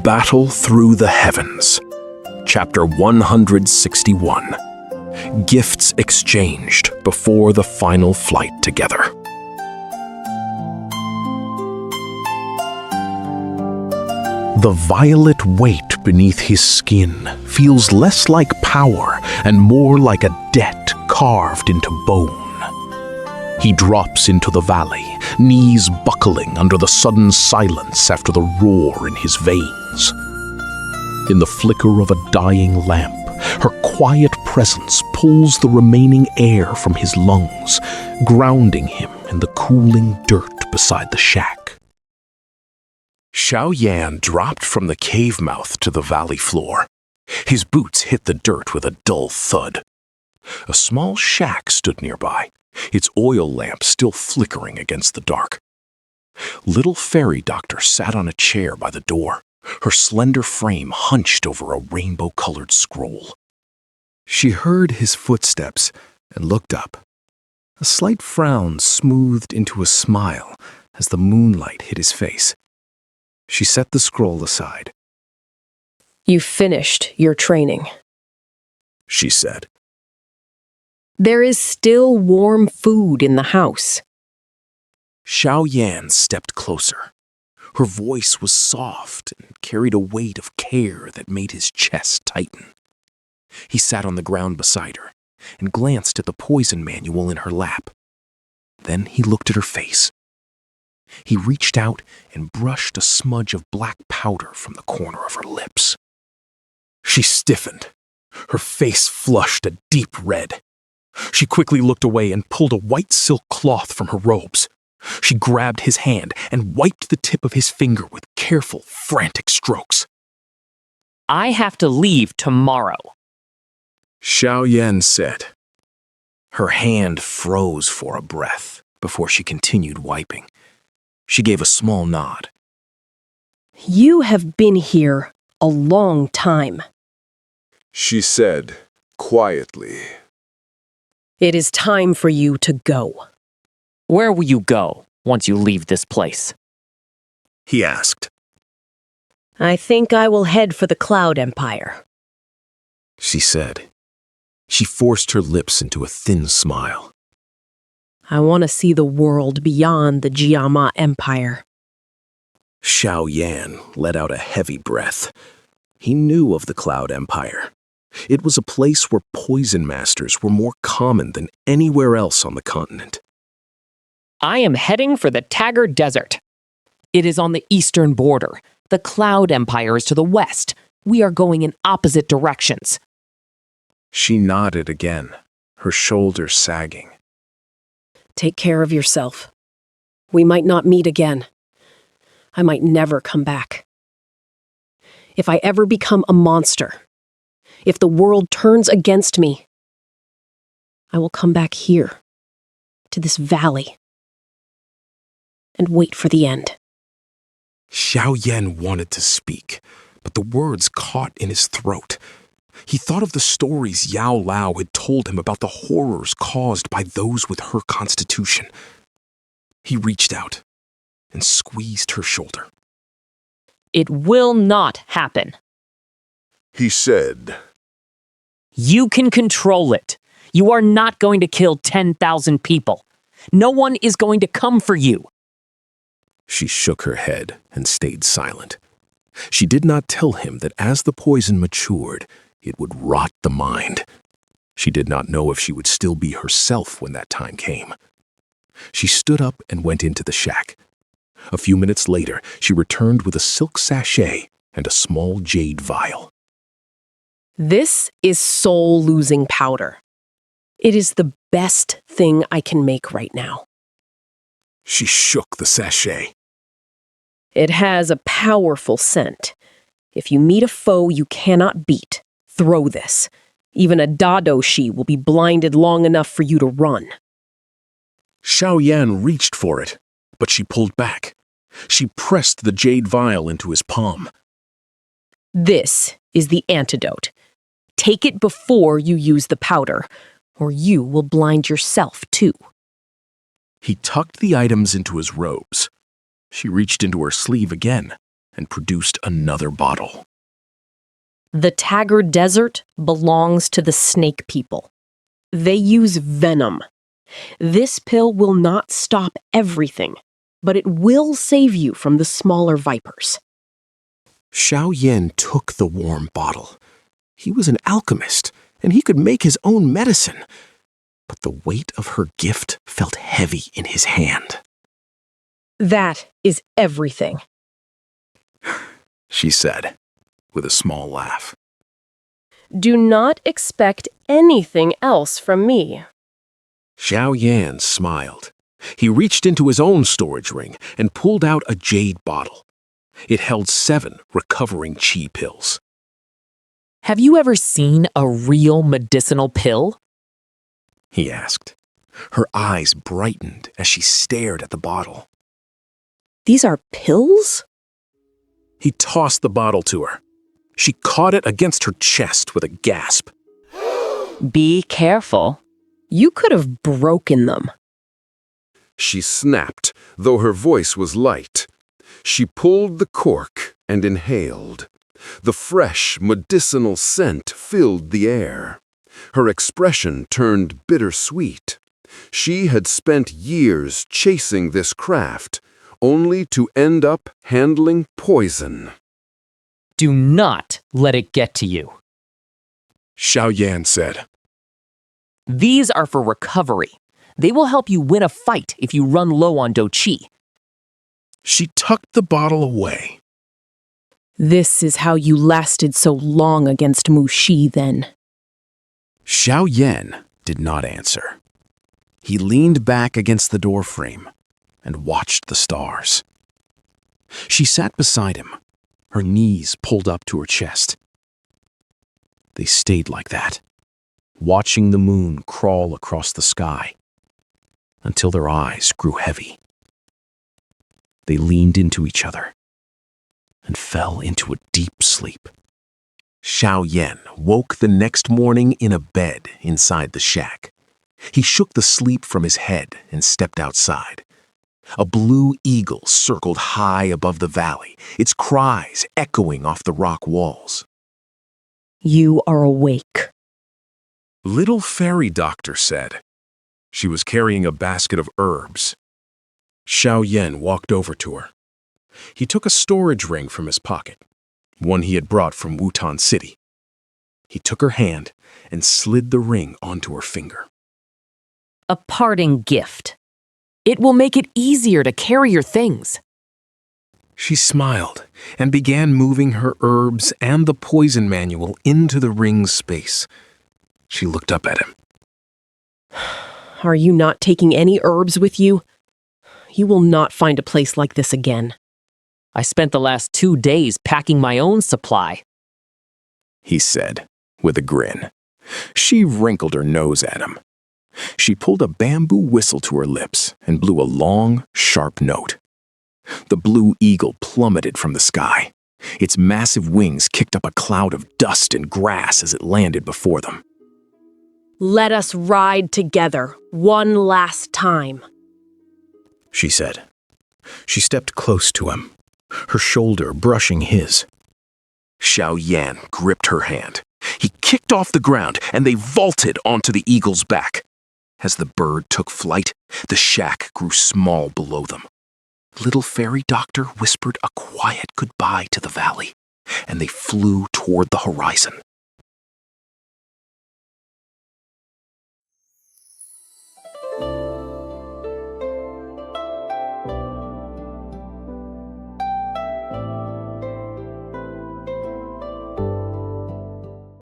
Battle Through the Heavens. Chapter 161. Gifts exchanged before the final flight together. The violet weight beneath his skin feels less like power and more like a debt carved into bone. He drops into the valley, knees buckling under the sudden silence after the roar in his veins. In the flicker of a dying lamp, her quiet presence pulls the remaining air from his lungs, grounding him in the cooling dirt beside the shack. Xiaoyan dropped from the cave mouth to the valley floor. His boots hit the dirt with a dull thud. A small shack stood nearby, its oil lamp still flickering against the dark. Little fairy doctor sat on a chair by the door, her slender frame hunched over a rainbow-colored scroll. She heard his footsteps and looked up. A slight frown smoothed into a smile as the moonlight hit his face. She set the scroll aside. "You finished your training," she said. "There is still warm food in the house." Xiaoyan stepped closer. Her voice was soft and carried a weight of care that made his chest tighten. He sat on the ground beside her and glanced at the poison manual in her lap. Then he looked at her face. He reached out and brushed a smudge of black powder from the corner of her lips. She stiffened. Her face flushed a deep red. She quickly looked away and pulled a white silk cloth from her robes. She grabbed his hand and wiped the tip of his finger with careful, frantic strokes. "I have to leave tomorrow," Xiaoyan said. Her hand froze for a breath before she continued wiping. She gave a small nod. "You have been here a long time," she said quietly. "It is time for you to go." "Where will you go once you leave this place?" He asked. "I think I will head for the Cloud Empire," she said. She forced her lips into a thin smile. "I want to see the world beyond the Jiama Empire." Xiaoyan let out a heavy breath. He knew of the Cloud Empire. It was a place where poison masters were more common than anywhere else on the continent. "I am heading for the Taggart Desert. It is on the eastern border. The Cloud Empire is to the west. We are going in opposite directions." She nodded again, her shoulders sagging. "Take care of yourself. We might not meet again. I might never come back. If I ever become a monster, if the world turns against me, I will come back here, to this valley, and wait for the end." Xiaoyan wanted to speak, but the words caught in his throat. He thought of the stories Yao Lao had told him about the horrors caused by those with her constitution. He reached out and squeezed her shoulder. "It will not happen. He said. You can control it. You are not going to kill 10,000 people. No one is going to come for you." She shook her head and stayed silent. She did not tell him that as the poison matured, it would rot the mind. She did not know if she would still be herself when that time came. She stood up and went into the shack. A few minutes later, she returned with a silk sachet and a small jade vial. "This is soul-losing powder. It is the best thing I can make right now." She shook the sachet. "It has a powerful scent. If you meet a foe you cannot beat, throw this. Even a Dou Qi will be blinded long enough for you to run." Xiaoyan reached for it, but she pulled back. She pressed the jade vial into his palm. "This is the antidote. Take it before you use the powder, or you will blind yourself too." He tucked the items into his robes. She reached into her sleeve again, and produced another bottle. The Tiger Desert belongs to the snake people. They use venom. This pill will not stop everything, but it will save you from the smaller vipers. Xiaoyan took the warm bottle. He was an alchemist, and he could make his own medicine. But the weight of her gift felt heavy in his hand. That is everything. She said, with a small laugh. Do not expect anything else from me. Xiaoyan smiled. He reached into his own storage ring and pulled out a jade bottle. It held 7 recovering qi pills. Have you ever seen a real medicinal pill? He asked. Her eyes brightened as she stared at the bottle. These are pills? He tossed the bottle to her. She caught it against her chest with a gasp. Be careful. You could have broken them. She snapped, though her voice was light. She pulled the cork and inhaled. The fresh, medicinal scent filled the air. Her expression turned bittersweet. She had spent years chasing this craft, only to end up handling poison. Do not let it get to you. Xiaoyan said. These are for recovery. They will help you win a fight if you run low on Dou Qi. She tucked the bottle away. This is how you lasted so long against Mu Shi then. Xiaoyan did not answer. He leaned back against the doorframe and watched the stars. She sat beside him, her knees pulled up to her chest. They stayed like that, watching the moon crawl across the sky, until their eyes grew heavy. They leaned into each other and fell into a deep sleep. Xiaoyan woke the next morning in a bed inside the shack. He shook the sleep from his head and stepped outside. A blue eagle circled high above the valley, its cries echoing off the rock walls. You are awake. Little fairy doctor said. She was carrying a basket of herbs. Xiaoyan walked over to her. He took a storage ring from his pocket, one he had brought from Wutan City. He took her hand and slid the ring onto her finger. A parting gift. It will make it easier to carry your things. She smiled and began moving her herbs and the poison manual into the ring's space. She looked up at him. Are you not taking any herbs with you? You will not find a place like this again. I spent the last 2 days packing my own supply, he said, with a grin. She wrinkled her nose at him. She pulled a bamboo whistle to her lips and blew a long, sharp note. The blue eagle plummeted from the sky. Its massive wings kicked up a cloud of dust and grass as it landed before them. Let us ride together one last time, she said. She stepped close to him, her shoulder brushing his. Xiaoyan gripped her hand. He kicked off the ground, and they vaulted onto the eagle's back. As the bird took flight, the shack grew small below them. Little fairy doctor whispered a quiet goodbye to the valley, and they flew toward the horizon.